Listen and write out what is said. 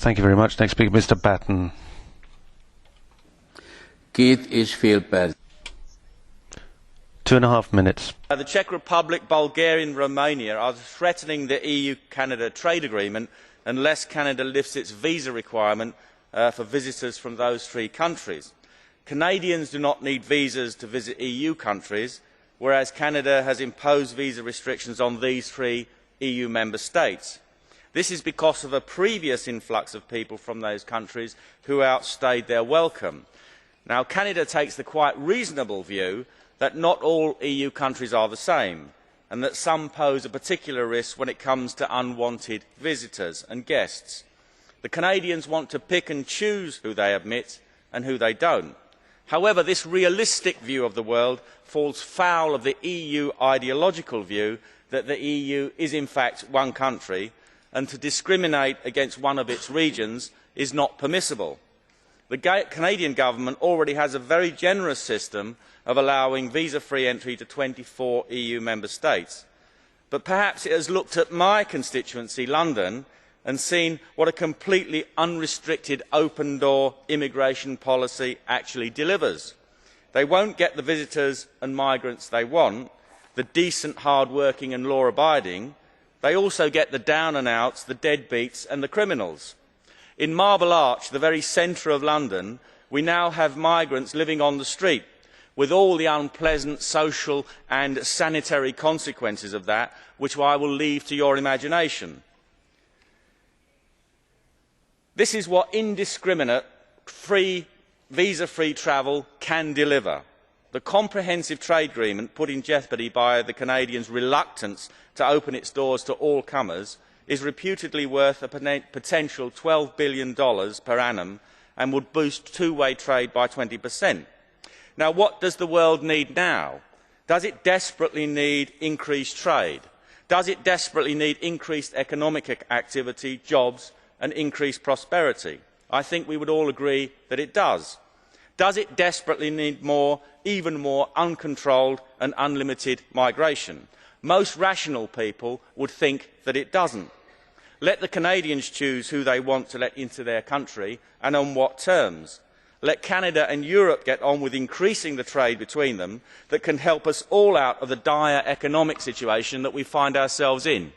Thank you very much. Next speaker, Mr. Batten. Két és fél perc. 2.5 minutes. The Czech Republic, Bulgaria and Romania are threatening the EU-Canada trade agreement unless Canada lifts its visa requirement for visitors from those three countries. Canadians do not need visas to visit EU countries, whereas Canada has imposed visa restrictions on these three EU member states. This is because of a previous influx of people from those countries who outstayed their welcome. Now, Canada takes the quite reasonable view that not all EU countries are the same, and that some pose a particular risk when it comes to unwanted visitors and guests. The Canadians want to pick and choose who they admit and who they don't. However, this realistic view of the world falls foul of the EU ideological view that the EU is in fact one country, and to discriminate against one of its regions is not permissible. The Canadian government already has a very generous system of allowing visa-free entry to 24 EU member states. But perhaps it has looked at my constituency, London, and seen what a completely unrestricted open-door immigration policy actually delivers. They won't get the visitors and migrants they want, the decent, hard-working and law-abiding. They also get the down-and-outs, the deadbeats and the criminals. In Marble Arch, the very centre of London, we now have migrants living on the street, with all the unpleasant social and sanitary consequences of that, which I will leave to your imagination. This is what indiscriminate, visa-free travel can deliver. The comprehensive trade agreement put in jeopardy by the Canadians' reluctance to open its doors to all comers is reputedly worth a potential $12 billion per annum and would boost two-way trade by 20%. Now, what does the world need now? Does it desperately need increased trade? Does it desperately need increased economic activity, jobs and increased prosperity? I think we would all agree that it does. Does it desperately need more, even more, uncontrolled and unlimited migration? Most rational people would think that it doesn't. Let the Canadians choose who they want to let into their country and on what terms. Let Canada and Europe get on with increasing the trade between them that can help us all out of the dire economic situation that we find ourselves in.